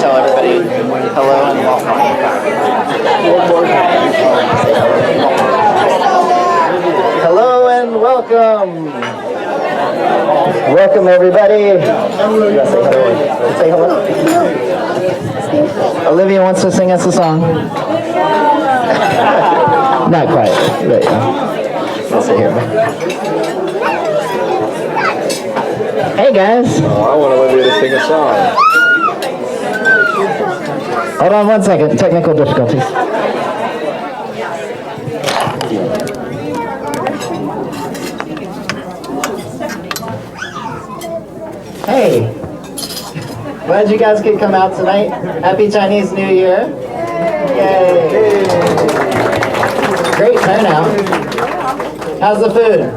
tell everybody hello and welcome. Hello and welcome. Welcome everybody. You gotta say hello. Say hello. Olivia wants to sing us a song. Not quite. But yeah. Let's see here. Hey guys. Oh, I want Olivia to sing a song. Hold on one second. Technical difficulties. Hey. Glad you guys could come out tonight. Happy Chinese New Year. Yay. Great turnout. How's the food?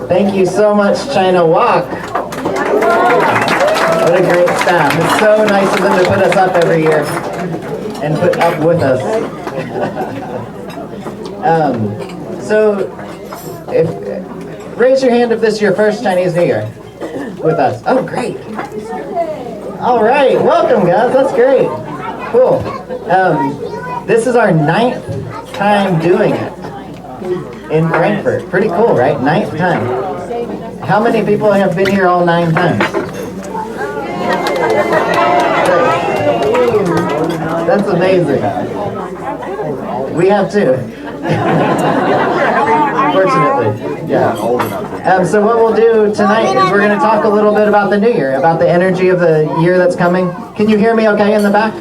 Thank you so much, China Walk. What a great staff. It's so nice of them to put us up every year and put up with us. Raise your hand if this is your first Chinese New Year with us. Oh, great. All right, welcome guys, that's great. Cool. This is our 9th time doing it in Frankfurt. Pretty cool, right? 9th time. How many people have been here all 9 times? That's amazing. We have too. Fortunately, yeah. So what we'll do tonight is we're going to talk a little bit about the new year, about the energy of the year that's coming. Can you hear me okay in the back?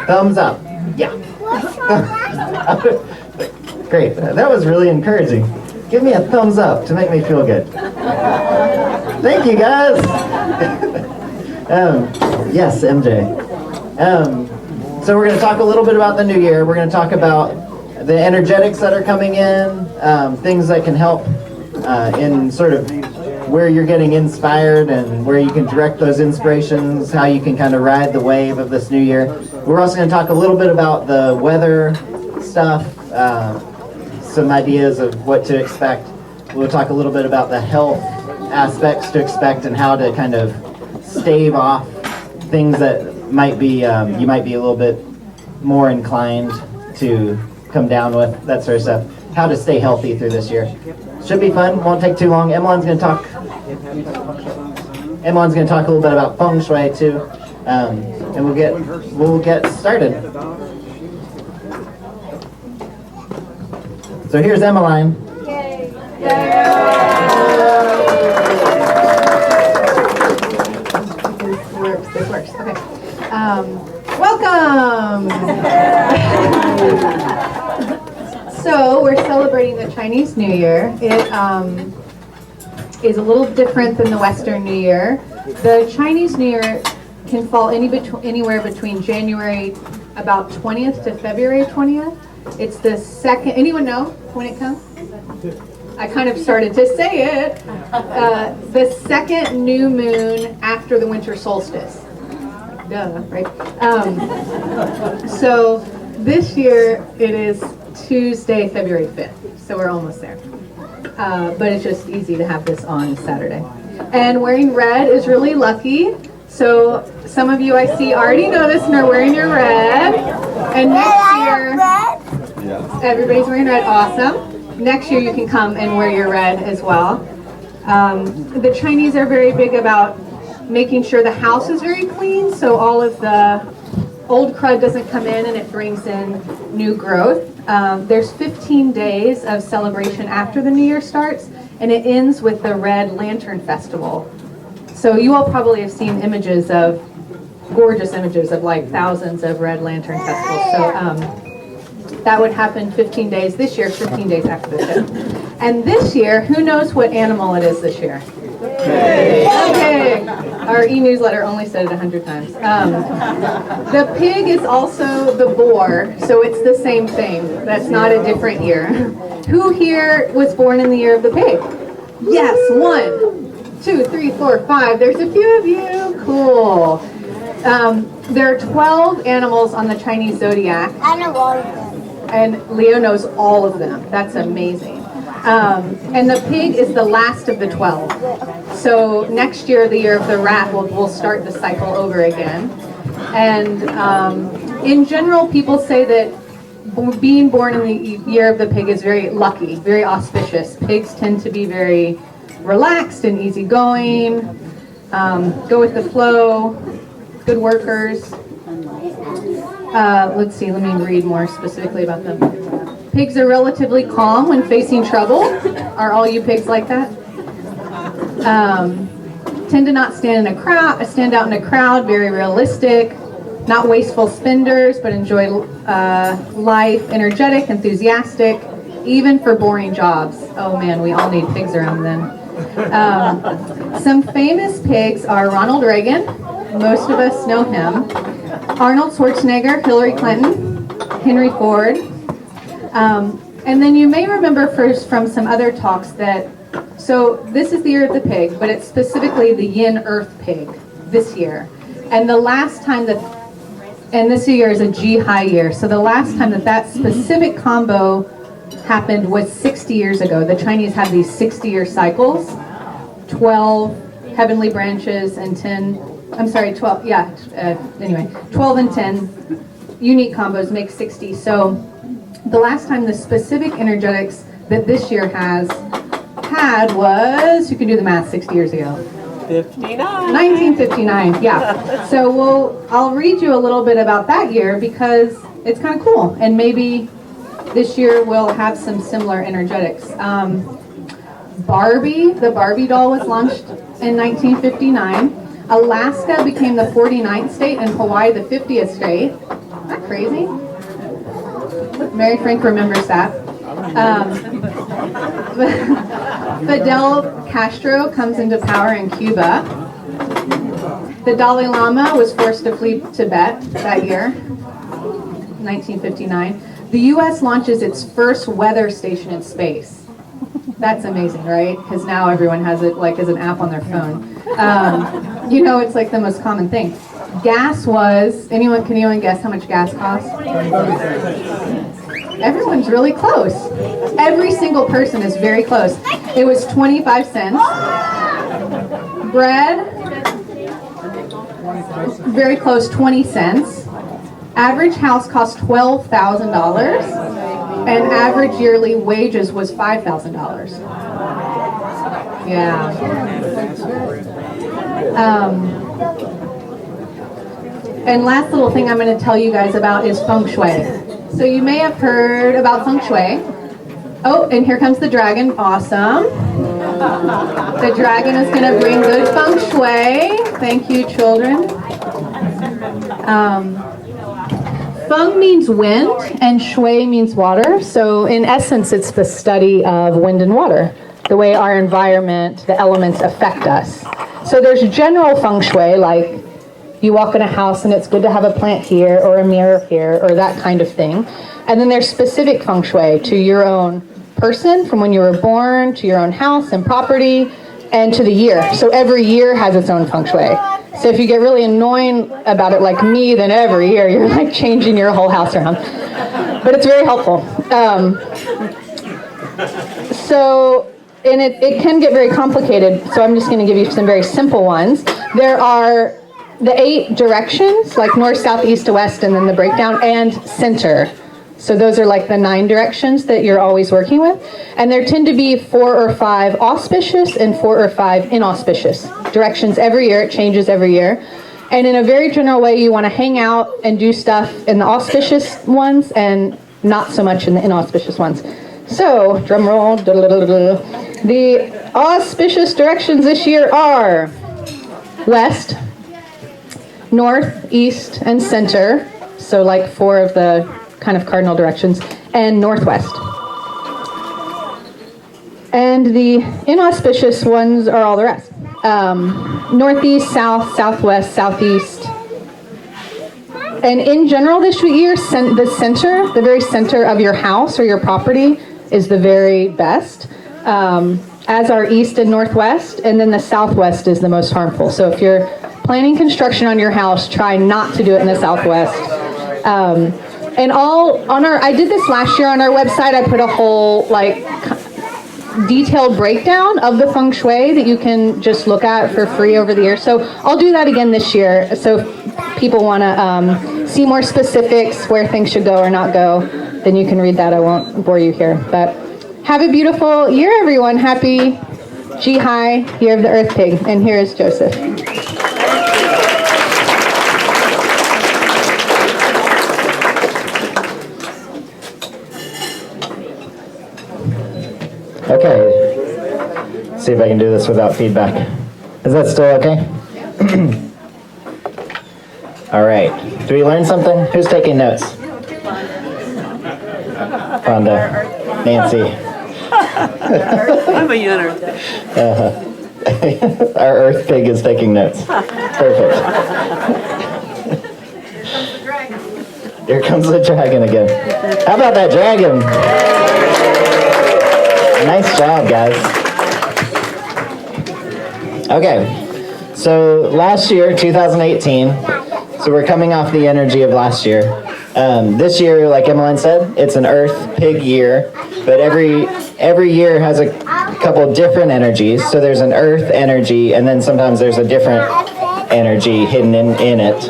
Thumbs up. Yeah. Great. That was really encouraging. Give me a thumbs up to make me feel good. Thank you, guys. Yes, MJ. So we're going to talk a little bit about the new year. We're going to talk about the energetics that are coming in, things that can help in sort of where you're getting inspired and where you can direct those inspirations, how you can kind of ride the wave of this new year. We're also going to talk a little bit about the weather stuff, some ideas of what to expect. We'll talk a little bit about the health aspects to expect and how to kind of stave off things that might be you might be a little bit more inclined to come down with, that sort of stuff. How to stay healthy through this year. Should be fun, won't take too long. Emeline's going to talk a little bit about feng shui too, and we'll get started. So here's Emaline. Yay! This works. Okay. Welcome. So we're celebrating the Chinese New Year. It is a little different than the Western New Year. The Chinese New Year can fall anywhere between January about 20th to February 20th. It's the second, anyone know when it comes? I kind of started to say it. The second new moon after the winter solstice. Duh, right? So this year it is Tuesday, February 5th. So we're almost there. But it's just easy to have this on Saturday. And wearing red is really lucky. So some of you I see already know this and are wearing your red. And next year, everybody's wearing red. Awesome. Next year you can come and wear your red as well. The Chinese are very big about making sure the house is very clean, so all of the old crud doesn't come in and it brings in new growth. There's 15 days of celebration after the New Year starts, and it ends with the Red Lantern Festival. So you all probably have seen images of, gorgeous images of like thousands of Red Lantern Festivals. So that would happen 15 days this year, 15 days after the show. And this year, who knows what animal it is this year? Okay. Our e-newsletter only said it 100 times. The pig is also the boar, so it's the same thing. That's not a different year. Who here was born in the year of the pig? Yes, 1, 2, 3, 4, 5. There's a few of you. Cool. There are 12 animals on the Chinese zodiac. I know all of them. And Leo knows all of them. That's amazing. And the pig is the last of the 12. So next year, the year of the rat, we'll start the cycle over again. And in general, people say that being born in the year of the pig is very lucky, very auspicious. Pigs tend to be very relaxed and easygoing, go with the flow, good workers. Let's see, let me read more specifically about them. Pigs are relatively calm when facing trouble. Are all you pigs like that? Tend to not stand out in a crowd, very realistic, not wasteful spenders, but enjoy life, energetic, enthusiastic, even for boring jobs. Oh man, we all need pigs around then. Some famous pigs are Ronald Reagan, most of us know him, Arnold Schwarzenegger, Hillary Clinton, Henry Ford, and then you may remember first from some other talks that, so this is the year of the pig, but it's specifically the yin earth pig this year. And the last time that, and this year is a G high year, so the last time that specific combo happened was 60 years ago. The Chinese have these 60-year cycles, 12 heavenly branches and 10, I'm sorry, 12, anyway, 12 and 10 unique combos make 60. So the last time the specific energetics that this year had was, you can do the math, 60 years ago. 1959, yeah. So I'll read you a little bit about that year because it's kind of cool. And maybe this year we'll have some similar energetics. Barbie, the Barbie doll was launched in 1959. Alaska became the 49th state and Hawaii the 50th state. Isn't that crazy? Mary Frank remembers that. Fidel Castro comes into power in Cuba. The Dalai Lama was forced to flee Tibet that year, 1959. The U.S. launches its first weather station in space. That's amazing, right? Because now everyone has it like as an app on their phone. It's like the most common thing. Gas was, can anyone guess how much gas costs? Everyone's really close. Every single person is very close. It was 25 cents. Bread, very close, 20 cents. Average house cost $12,000. And average yearly wages was $5,000. Yeah. And last little thing I'm going to tell you guys about is feng shui. So you may have heard about feng shui. Oh, and here comes the dragon. Awesome. The dragon is going to bring good feng shui. Thank you, children. Feng means wind and shui means water. So in essence, it's the study of wind and water, the way our environment, the elements affect us. So there's general feng shui, like you walk in a house and it's good to have a plant here or a mirror here or that kind of thing. And then there's specific feng shui to your own person, from when you were born, to your own house and property, and to the year. So every year has its own feng shui. So if you get really annoying about it like me, then every year you're like changing your whole house around. But it's very helpful. And it can get very complicated, so I'm just going to give you some very simple ones. There are the 8 directions, like north, south, east to west, and then the breakdown, and center. So those are like the 9 directions that you're always working with. And there tend to be 4 or 5 auspicious and 4 or 5 inauspicious directions every year. It changes every year. And in a very general way, you want to hang out and do stuff in the auspicious ones and not so much in the inauspicious ones. So, drum roll. The auspicious directions this year are west, north, east, and center. So like 4 of the kind of cardinal directions, and northwest. And the inauspicious ones are all the rest. Northeast, south, southwest, southeast. And in general this year, the center, the very center of your house or your property is the very best, as are east and northwest, and then the southwest is the most harmful. So if you're planning construction on your house, try not to do it in the southwest. I did this last year on our website. I put a whole detailed breakdown of the feng shui that you can just look at for free over the year. So I'll do that again this year. So if people want to see more specifics where things should go or not go, then you can read that. I won't bore you here. But have a beautiful year, everyone. Happy Jihai, Year of the Earth Pig. And here is Joseph. Okay, see if I can do this without feedback. Is that still okay? All right, did we learn something? Who's taking notes? Rhonda, Nancy. I'm a unner. Our Earth Pig is taking notes. Perfect. Here comes the dragon again. How about that dragon? Nice job, guys. Okay, so last year, 2018, so we're coming off the energy of last year. This year, like Emaline said, it's an Earth Pig year, but every year has a couple different energies. So there's an Earth energy, and then sometimes there's a different energy hidden in it.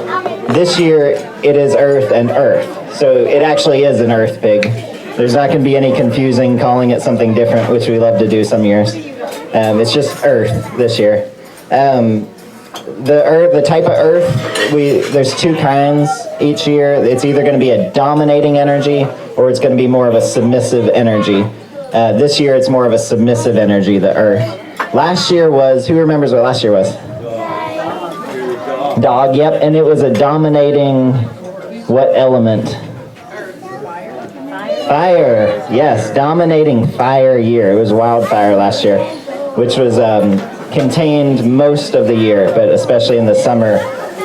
This year, it is Earth and Earth, so it actually is an Earth Pig. There's not going to be any confusing calling it something different, which we love to do some years. It's just Earth this year. The type of Earth, there's two kinds each year. It's either going to be a dominating energy or it's going to be more of a submissive energy. This year it's more of a submissive energy, the Earth. Last year was, who remembers what last year was? Dog, yep, and it was a dominating, what element? Fire, yes, dominating fire year. It was wildfire last year, which was contained most of the year, but especially in the summer,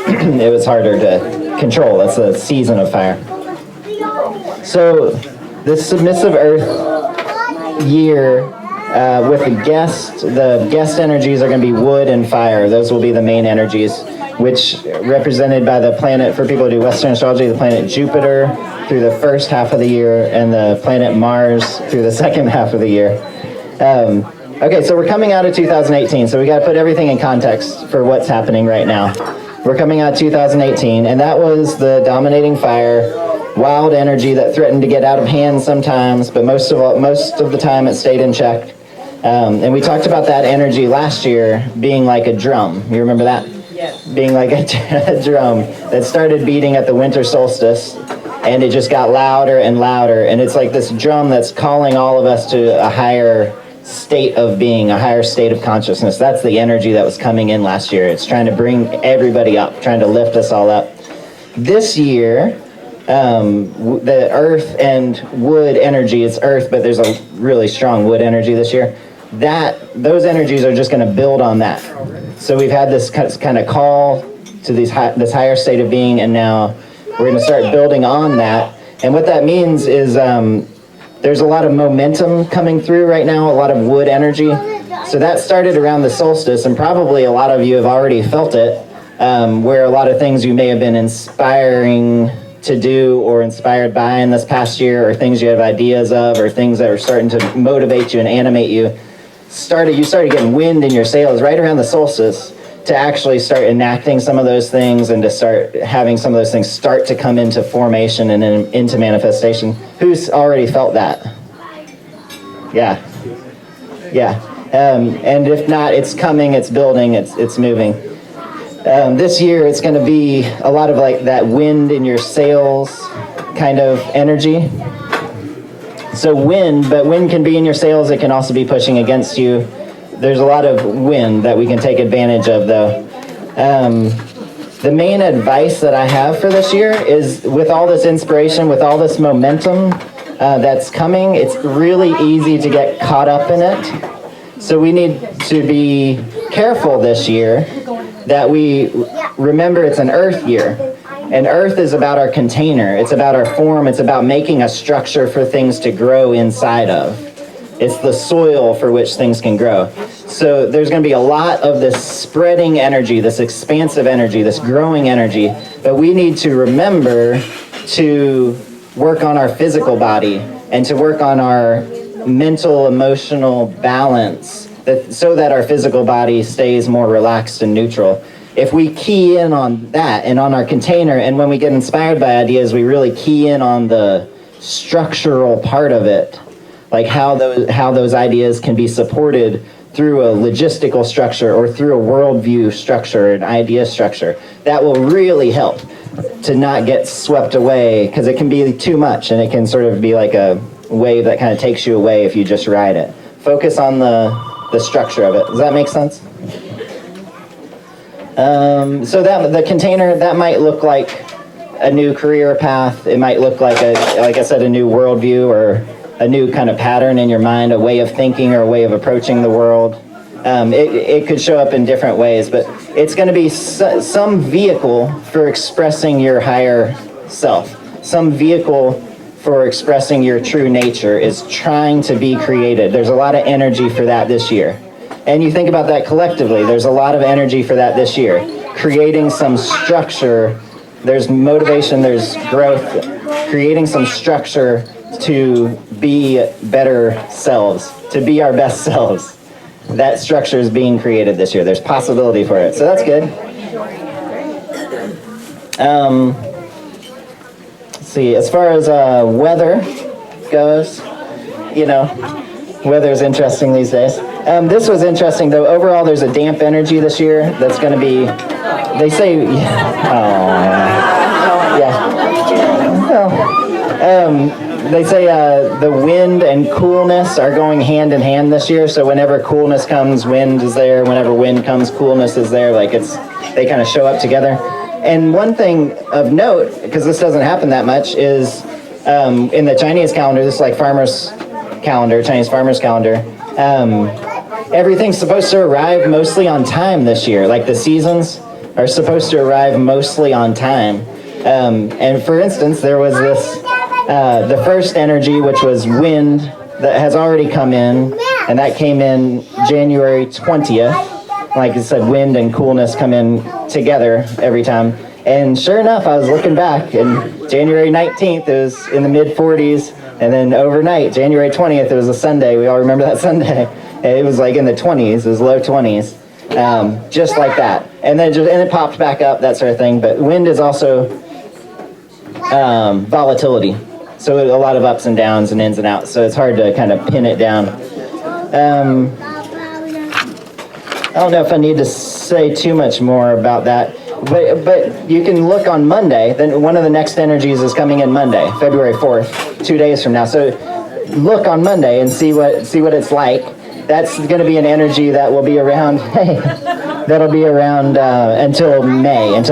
it was harder to control. That's the season of fire. So this submissive Earth year, with the guest energies are going to be wood and fire. Those will be the main energies, which represented by the planet, for people who do Western astrology, the planet Jupiter through the first half of the year and the planet Mars through the second half of the year. Okay, so we're coming out of 2018, so we got to put everything in context for what's happening right now. We're coming out of 2018, and that was the dominating fire, wild energy that threatened to get out of hand sometimes, but most of the time it stayed in check. And we talked about that energy last year being like a drum. You remember that? Yes. Being like a drum that started beating at the winter solstice, and it just got louder and louder, and it's like this drum that's calling all of us to a higher state of being, a higher state of consciousness. That's the energy that was coming in last year. It's trying to bring everybody up, trying to lift us all up. This year, the earth and wood energy, it's earth, but there's a really strong wood energy this year. Those energies are just going to build on that. So we've had this kind of call to this higher state of being, and now we're going to start building on that. And what that means is there's a lot of momentum coming through right now, a lot of wood energy. So that started around the solstice, and probably a lot of you have already felt it, where a lot of things you may have been inspiring to do or inspired by in this past year, or things you have ideas of, or things that are starting to motivate you and animate you, you started getting wind in your sails right around the solstice to actually start enacting some of those things and to start having some of those things start to come into formation and into manifestation. Who's already felt that? Yeah. And if not, it's coming, it's building, it's moving. This year, it's going to be a lot of like that wind in your sails kind of energy. So wind can be in your sails. It can also be pushing against you. There's a lot of wind that we can take advantage of, though. The main advice that I have for this year is, with all this inspiration, with all this momentum that's coming, it's really easy to get caught up in it. So we need to be careful this year that we remember it's an earth year. And earth is about our container. It's about our form. It's about making a structure for things to grow inside of. It's the soil for which things can grow. So there's going to be a lot of this spreading energy, this expansive energy, this growing energy. But we need to remember to work on our physical body and to work on our mental, emotional balance so that our physical body stays more relaxed and neutral. If we key in on that and on our container, and when we get inspired by ideas, we really key in on the structural part of it, like how those ideas can be supported through a logistical structure or through a worldview structure, an idea structure, that will really help to not get swept away, because it can be too much and it can sort of be like a wave that kind of takes you away if you just ride it. Focus on the structure of it. Does that make sense? So that the container, that might look like a new career path. It might look like like I said, a new worldview or a new kind of pattern in your mind, a way of thinking or a way of approaching the world. It could show up in different ways, but it's going to be some vehicle for expressing your higher self. Some vehicle for expressing your true nature is trying to be created. There's a lot of energy for that this year. And you think about that collectively, there's a lot of energy for that this year. Creating some structure, there's motivation, there's growth, creating some structure to be better selves, to be our best selves. That structure is being created this year. There's possibility for it. So that's good. Let's see, as far as weather goes, weather's interesting these days. This was interesting, though. Overall, there's a damp energy this year that's going to be, they say, they say the wind and coolness are going hand in hand this year. So whenever coolness comes, wind is there. Whenever wind comes, coolness is there. Like they kind of show up together. And one thing of note, because this doesn't happen that much, is in the Chinese calendar, this is like farmers' calendar, Chinese farmers' calendar, everything's supposed to arrive mostly on time this year. Like the seasons are supposed to arrive mostly on time. And for instance, there was this, the first energy, which was wind, that has already come in, and that came in January 20th. Like I said, wind and coolness come in together every time. And sure enough, I was looking back, and January 19th, it was in the mid-40s, and then overnight, January 20th, it was a Sunday. We all remember that Sunday. It was like in the 20s, it was low 20s, just like that. And then it popped back up, that sort of thing. But wind is also volatility. So a lot of ups and downs and ins and outs. So it's hard to kind of pin it down. I don't know if I need to say too much more about that. But you can look on Monday. Then one of the next energies is coming in Monday, February 4th, 2 days from now. So look on Monday and see what it's like. That's going to be an energy that will be around. That'll be around until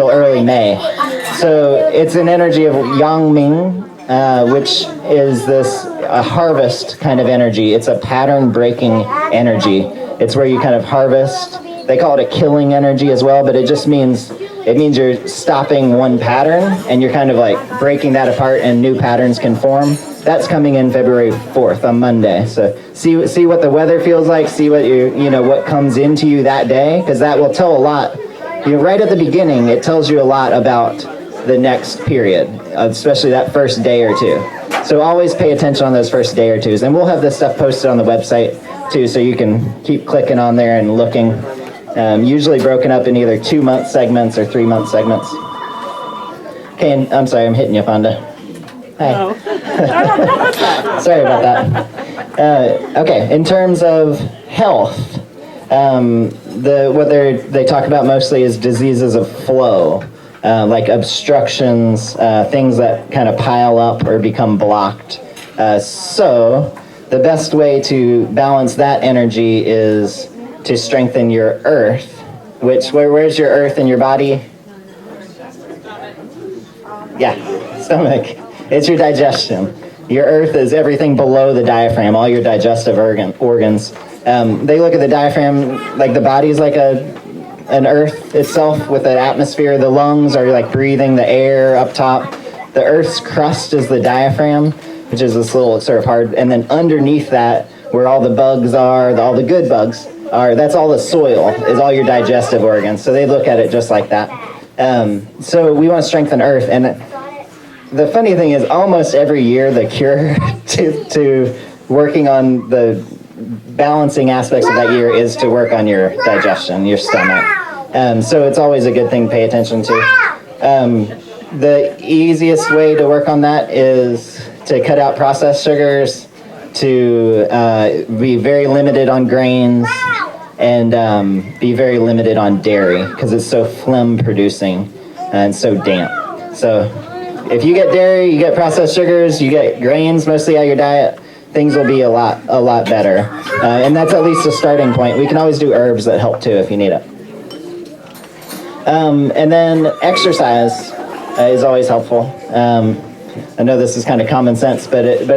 early May. So it's an energy of Yangming, which is a harvest kind of energy. It's a pattern-breaking energy. It's where you kind of harvest. They call it a killing energy as well, but it just means you're stopping one pattern and you're kind of like breaking that apart and new patterns can form. That's coming in February 4th on Monday. So see what the weather feels like, see what what comes into you that day, because that will tell a lot. Right at the beginning, it tells you a lot about the next period, especially that first day or two. So always pay attention on those first day or twos. And we'll have this stuff posted on the website too, so you can keep clicking on there and looking. Usually broken up in either 2-month segments or 3-month segments. Okay, and I'm sorry, I'm hitting you, Fonda. Hi. Oh. Sorry about that. Okay, in terms of health, what they talk about mostly is diseases of flow, like obstructions, things that kind of pile up or become blocked. So the best way to balance that energy is to strengthen your earth, where's your earth in your body? Yeah, stomach. It's your digestion. Your earth is everything below the diaphragm, all your digestive organs. They look at the diaphragm like the body is like an earth itself with an atmosphere. The lungs are like breathing the air up top. The earth's crust is the diaphragm, which is this little sort of hard, and then underneath that, where all the bugs are, all the good bugs are, that's all the soil, is all your digestive organs. So they look at it just like that. So we want to strengthen earth, and the funny thing is almost every year the cure to working on the balancing aspects of that year is to work on your digestion, your stomach. So it's always a good thing to pay attention to. The easiest way to work on that is to cut out processed sugars, to be very limited on grains, and be very limited on dairy because it's so phlegm producing and so damp. So if you get dairy, you get processed sugars, you get grains mostly out of your diet, things will be a lot better. And that's at least a starting point. We can always do herbs that help too if you need it. And then exercise is always helpful. I know this is kind of common sense, but it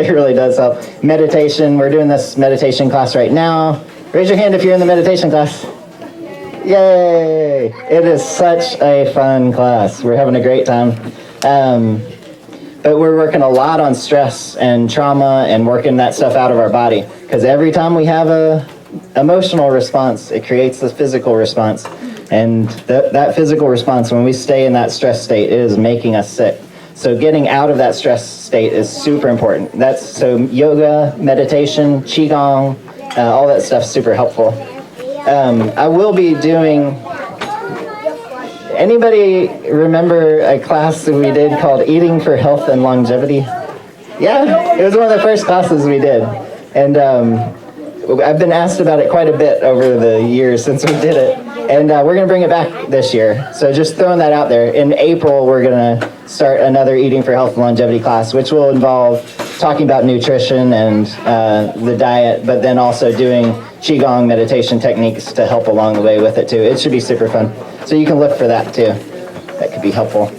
really does help. Meditation, we're doing this meditation class right now. Raise your hand if you're in the meditation class. Yay! It is such a fun class. We're having a great time. But we're working a lot on stress and trauma and working that stuff out of our body. Because every time we have a emotional response, it creates the physical response. And that physical response, when we stay in that stress state, it is making us sick. So getting out of that stress state is super important. So yoga, meditation, qigong, all that stuff's super helpful. I will be doing... Anybody remember a class that we did called Eating for Health and Longevity? Yeah, it was one of the first classes we did. And I've been asked about it quite a bit over the years since we did it. And we're going to bring it back this year. So just throwing that out there. In April, we're going to start another Eating for Health and Longevity class, which will involve talking about nutrition and the diet, but then also doing qigong meditation techniques to help along the way with it too. It should be super fun. So you can look for that too. That could be helpful.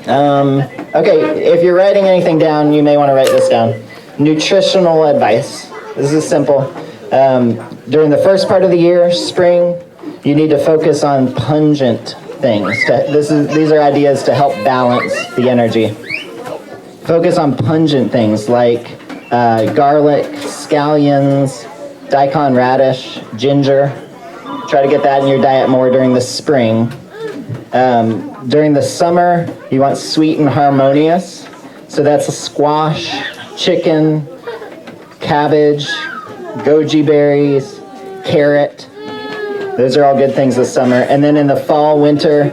Okay, if you're writing anything down, you may want to write this down. Nutritional advice. This is simple. During the first part of the year, spring, you need to focus on pungent things. These are ideas to help balance the energy. Focus on pungent things like garlic, scallions, daikon radish, ginger. Try to get that in your diet more during the spring. During the summer, you want sweet and harmonious. So that's a squash, chicken, cabbage, goji berries, carrot. Those are all good things this summer. And then in the fall, winter,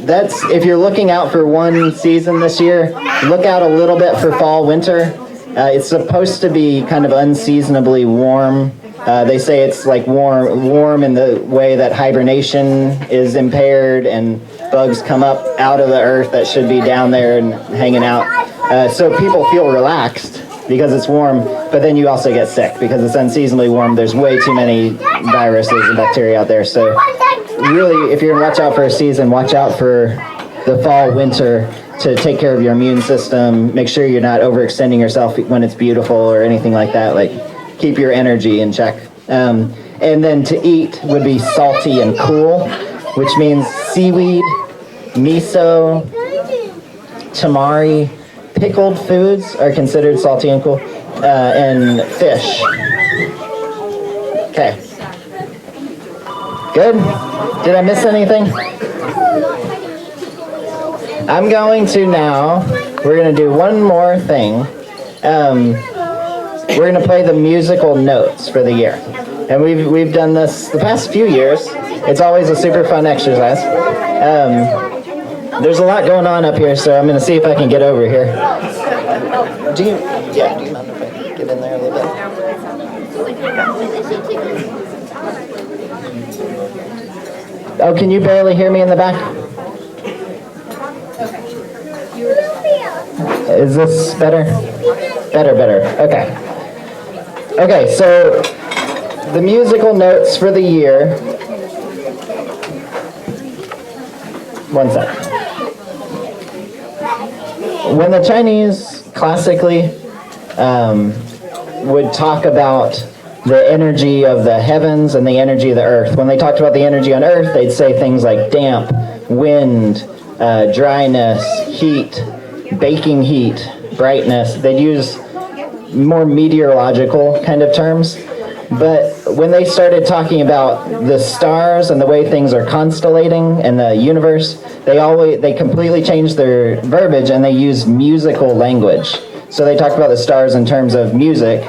that's, if you're looking out for one season this year, look out a little bit for fall, winter. It's supposed to be kind of unseasonably warm. They say it's like warm in the way that hibernation is impaired and bugs come up out of the earth that should be down there and hanging out. So people feel relaxed because it's warm, but then you also get sick because it's unseasonably warm. There's way too many viruses and bacteria out there. So really, if you're gonna watch out for a season, watch out for the fall, winter to take care of your immune system. Make sure you're not overextending yourself when it's beautiful or anything like that. Like, keep your energy in check. And then to eat would be salty and cool, which means seaweed, miso, tamari, pickled foods are considered salty and cool, and fish. Okay. Good? Did I miss anything? I'm going to now, we're going to do one more thing. We're going to play the musical notes for the year. And we've done this the past few years. It's always a super fun exercise. There's a lot going on up here, so I'm going to see if I can get over here. Do you mind if I get in there a little bit? Oh, can you barely hear me in the back? Is this better? Better. Okay. Okay, so the musical notes for the year. One sec. When the Chinese classically would talk about the energy of the heavens and the energy of the earth, when they talked about the energy on earth, they'd say things like damp, wind, dryness, heat, baking heat, brightness. They'd use more meteorological kind of terms. But when they started talking about the stars and the way things are constellating and the universe, they completely changed their verbiage and they used musical language. So they talked about the stars in terms of music,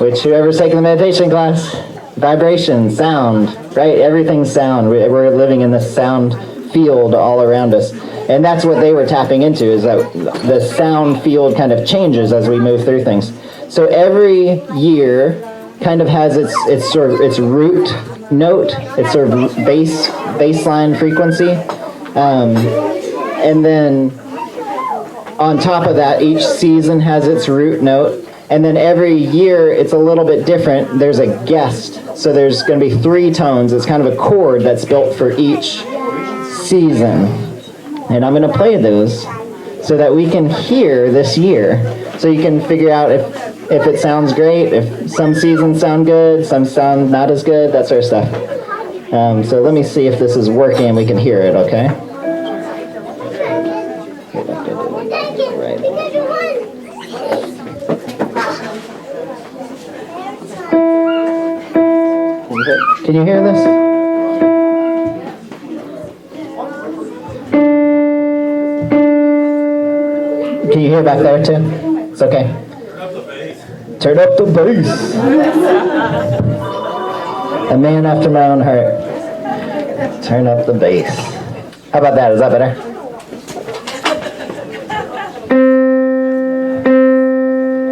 which whoever's taking the meditation class, vibration, sound, right? Everything's sound. We're living in this sound field all around us. And that's what they were tapping into, is that the sound field kind of changes as we move through things. So every year kind of has its sort of its root note, its sort of baseline frequency. And then on top of that, each season has its root note. And then every year it's a little bit different. There's a guest. So there's going to be 3 tones. It's kind of a chord that's built for each season. And I'm going to play those so that we can hear this year. So you can figure out if it sounds great, if some seasons sound good, some sound not as good, that sort of stuff. So let me see if this is working and we can hear it, okay? Can you hear this? Can you hear back there too? It's okay. Turn up the bass. A man after my own heart. Turn up the bass. How about that? Is that better?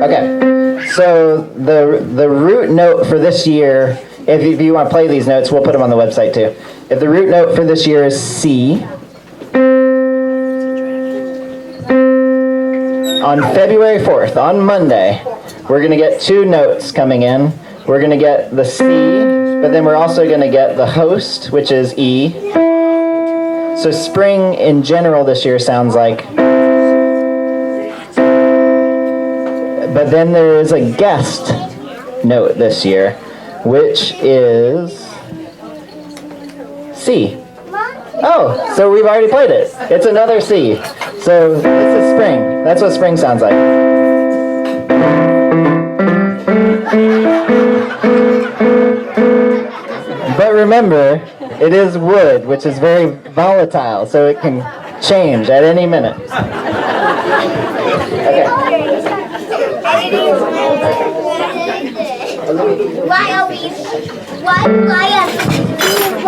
Okay. So the root note for this year, if you want to play these notes, we'll put them on the website too. If the root note for this year is C, on February 4th, on Monday, we're going to get 2 notes coming in. We're going to get the C, but then we're also going to get the host, which is E. So spring in general this year sounds like. But then there is a guest note this year, which is C. Oh, so we've already played it. It's another C. So this is spring. That's what spring sounds like. But remember, it is wood, which is very volatile, so it can change at any minute. Okay.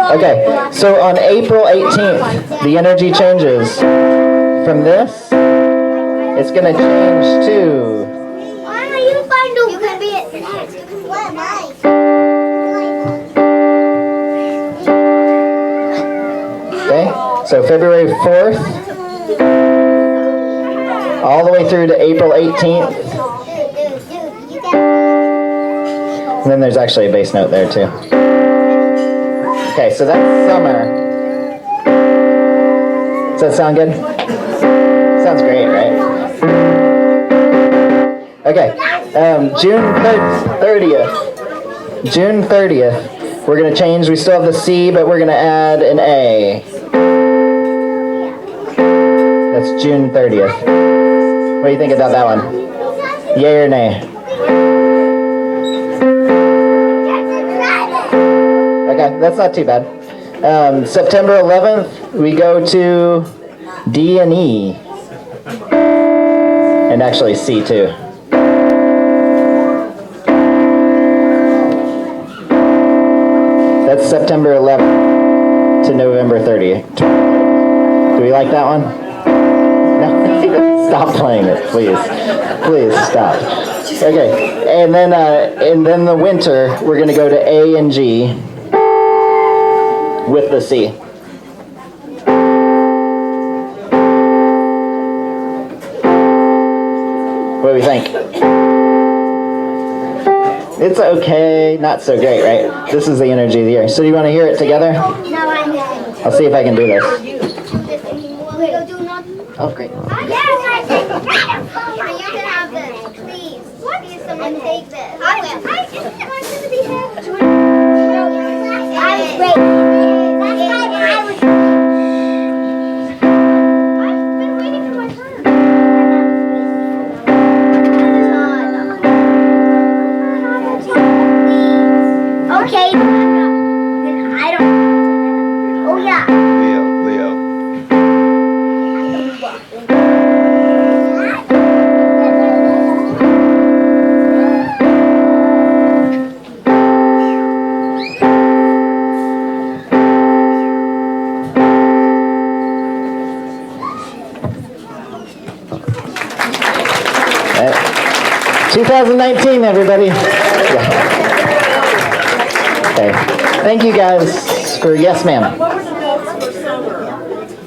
Okay, so on April 18th, the energy changes. From this, it's going to change to... You can be it. Okay, so February 4th, all the way through to April 18th. And then there's actually a bass note there too. Okay, so that's summer. Does that sound good? Sounds great, right? Okay, June 30th. June 30th, we're going to change. We still have the C, but we're going to add an A. That's June 30th. What do you think about that one? Yay or nay? Okay, that's not too bad. September 11th, we go to D and E. And actually C too. That's September 11th to November 30th. Do we like that one? No? Stop playing it, please. Please stop. Okay, and then the winter, we're going to go to A and G with the C. What do we think? It's okay, not so great, right? This is the energy of the year. So do you want to hear it together? No, I'm here. I'll see if I can do this. Oh, great. Yes, you can have this, please. Please, someone take this. I will. I just want you to be here. I'm great. I've been waiting for my turn. Okay. Then I don't. Oh yeah. Leo. 2019, everybody. Yeah. Okay. Thank you guys for, yes ma'am. What were the notes for summer?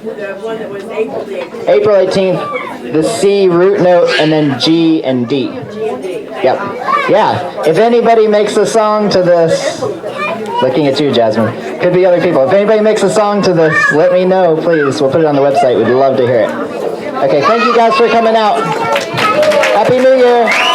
The one that was April the 18th. April 18th, the C root note, and then G and D. Yep. Yeah. If anybody makes a song to this, looking at you, Jasmine. Could be other people. If anybody makes a song to this, let me know, please. We'll put it on the website. We'd love to hear it. Okay, thank you guys for coming out. Happy New Year.